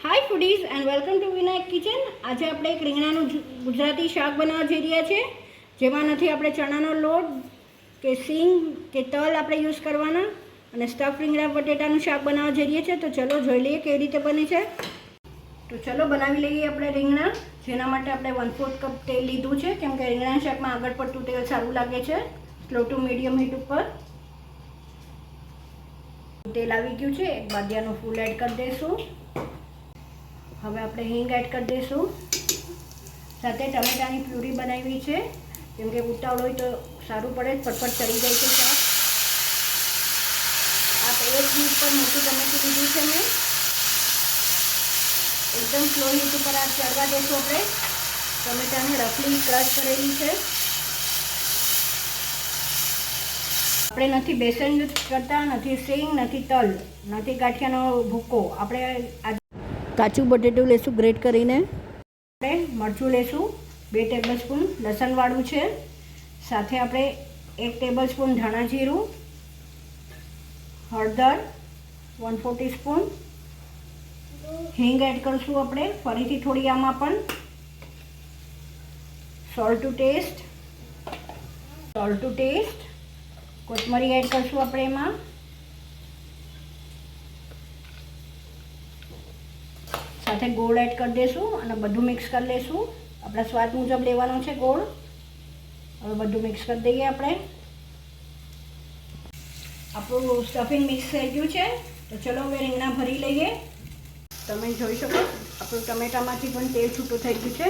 Hi foodies and welcome to Vinayak kitchen. આજે આપણે એક રીંગણાનું ગુજરાતી શાક બનાવવા જઈ રહ્યા છે, જેમાં નથી આપણે ચણાનો લોટ કે સિંગ કે તલ આપણે યુઝ કરવાના, અને સ્ટફ રીંગણા બટેટાનું શાક બનાવવા જઈ રહ્યા છે. તો ચલો જોઈ લઈએ કેવી રીતે બને છે. તો ચલો બનાવી લઈએ આપણે રીંગણા. જેના માટે આપણે 1/4 કપ તેલ લીધું છે, કેમ કે રીંગણા શાકમાં આગળ પડતું તેલ સારું લાગે છે. સ્લો ટુ મીડિયમ હીટ ઉપર તેલ આવી ગયું છે. એક બાદિયાનું ફૂલ એડ કરી દઈશું. હવે આપણે હિંગ એડ કરી દઈશું. સાથે ટમેટાની પ્યુરી બનાવી છે, કેમ કે ઉતાવળ હોય તો સારું પડે, ફટફટ ચડી જાય છે શાક. આ એક હીટ પર મોટું ટમેટું લીધું છે મેં. એકદમ સ્લો હીટ ઉપર આ ચડવા દઈશું આપણે. ટમેટાને રફલી ક્રશ કરેલી છે. આપણે નથી બેસન યુઝ કરતા, નથી સિંગ, નથી તલ, નથી ગાંઠિયાનો ભૂકો. આપણે કાચું બટેટું લેશું ગ્રેટ કરીને. આપણે મરચું લેશું 2 ટેબલસ્પૂન લસણવાળું છે. સાથે આપણે 1 ટેબલસ્પૂન ધાણા જીરું, હળદર 1/4 ટીસ્પૂન, હિંગ એડ કરીશું આપણે ફરીથી થોડી. આમાં પણ સોલ્ટ ટુ ટેસ્ટ, કોથમરી એડ કરીશું આપણે એમાં. સાથે ગોળ એડ કરી દઈશું અને બધું મિક્સ કરી લઈશું. આપણા સ્વાદ મુજબ લેવાનો છે ગોળ. હવે બધું મિક્સ કરી દઈએ આપણે. આપણું સ્ટફિંગ મિક્સ થઈ ગયું છે. તો ચલો હવે રીંગણા ભરી લઈએ. તમે જોઈ શકો આપણું ટમેટામાંથી પણ તેલ છૂટું થઈ ગયું છે,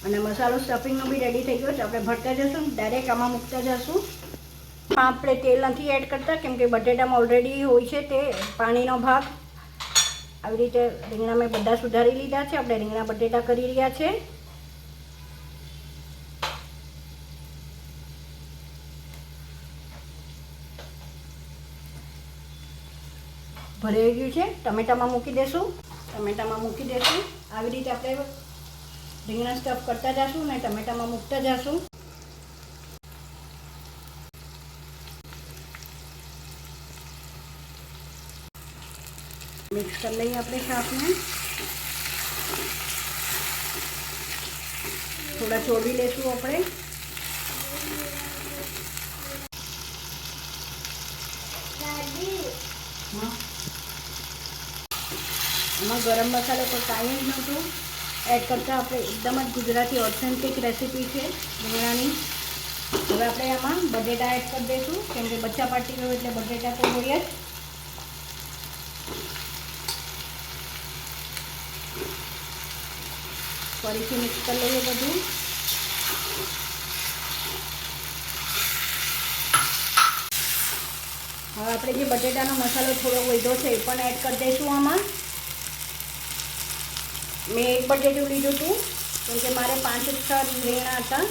અને મસાલો સ્ટફિંગનો બી રેડી થઈ ગયો છે. આપણે ભરતા જશું, ડાયરેક્ટ આમાં મૂકતા જશું. આપણે તેલ નથી એડ કરતા, કેમ કે બટેટામાં ઓલરેડી હોય છે તે પાણીનો ભાગ. આવી રીતે રીંગણા મેં બધા સુધારી લીધા છે. આપણે રીંગણા બટેટા કરી રહ્યા છે. ભરાઈ ગયું છે. ટમેટામાં મૂકી દેશું. આવી રીતે આપણે રીંગણા સ્ટફ કરતા જશું અને ટમેટામાં મૂકતા જશું. મિક્સ કરી લઈએ આપણે શાકને. થોડા ચોળી લેશું આપણે. એમાં ગરમ મસાલો તો કાંઈ જ નહોતું એડ કરતા. આપણે એકદમ જ ગુજરાતી ઓથેન્ટિક રેસીપી છે રીંગણાની. હવે આપણે આમાં બટેટા એડ કરી દઈશું, કેમ કે બચ્ચા પાર્ટી હોય એટલે બટેટા તો હોય જ. ફરીથી મિક્સ કરી લઈએ બધું. હવે આપણે જે બટેટાનો મસાલો થોડો વધ્યો છે એ પણ એડ કરી દઈશું આમાં. મેં 1 બટેટું લીધું હતું, કેમ કે મારે 5-6 રીંગણા હતા.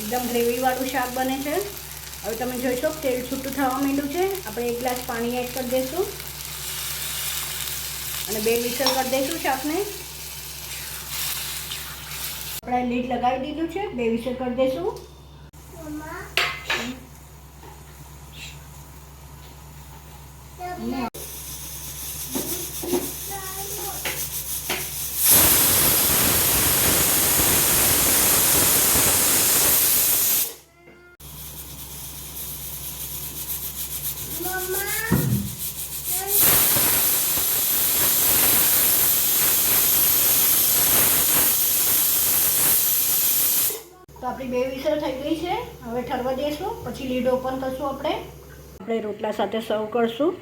એકદમ ગ્રેવીવાળું શાક બને છે. હવે તમે જોઈશો તેલ છૂટું થવા માંડ્યું છે. આપણે 1 ગ્લાસ પાણી એડ કરી દઈશું અને 2 વિસલ કરી દઈશું શાકને. આપણે લીડ લગાવી દીધું છે. 2 વિસલ કરી દઈશું. તો આપણી 2 વિસલ થઈ ગઈ છે. હવે ઠરવા દઈશું, પછી લીડ ઓપન કરશું. આપણે રોટલા સાથે સર્વ કરશું.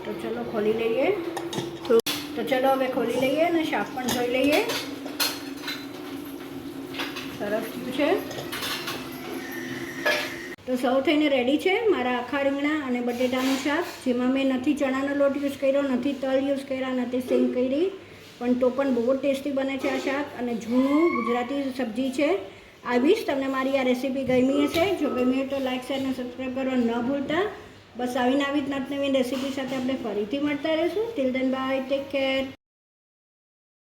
તો ચલો ખોલી લઈએ. તો ચલો હવે ખોલી લઈએ અને શાક પણ જોઈ લઈએ. સરસ થયું છે. તો સર્વ થઈને રેડી છે મારા આખા રીંગણા અને બટેટાનું શાક, જેમાં મેં નથી ચણાનો લોટ યુઝ કર્યો, નથી તલ યુઝ કર્યા, નથી સિંગ કરી. પણ તો પણ બહુ ટેસ્ટી બને છે આ શાક, અને જૂનું ગુજરાતી સબ્જી છે. આવીશ તમને મારી આ રેસીપી ગમી હશે. જો ગમી હોય તો લાઈક, શેર અને સબસ્ક્રાઈબ કરવા ન ભૂલતા. બસ આવી જ નવી રેસીપી સાથે આપણે ફરીથી મળતા રહીશું. Till then by, take care.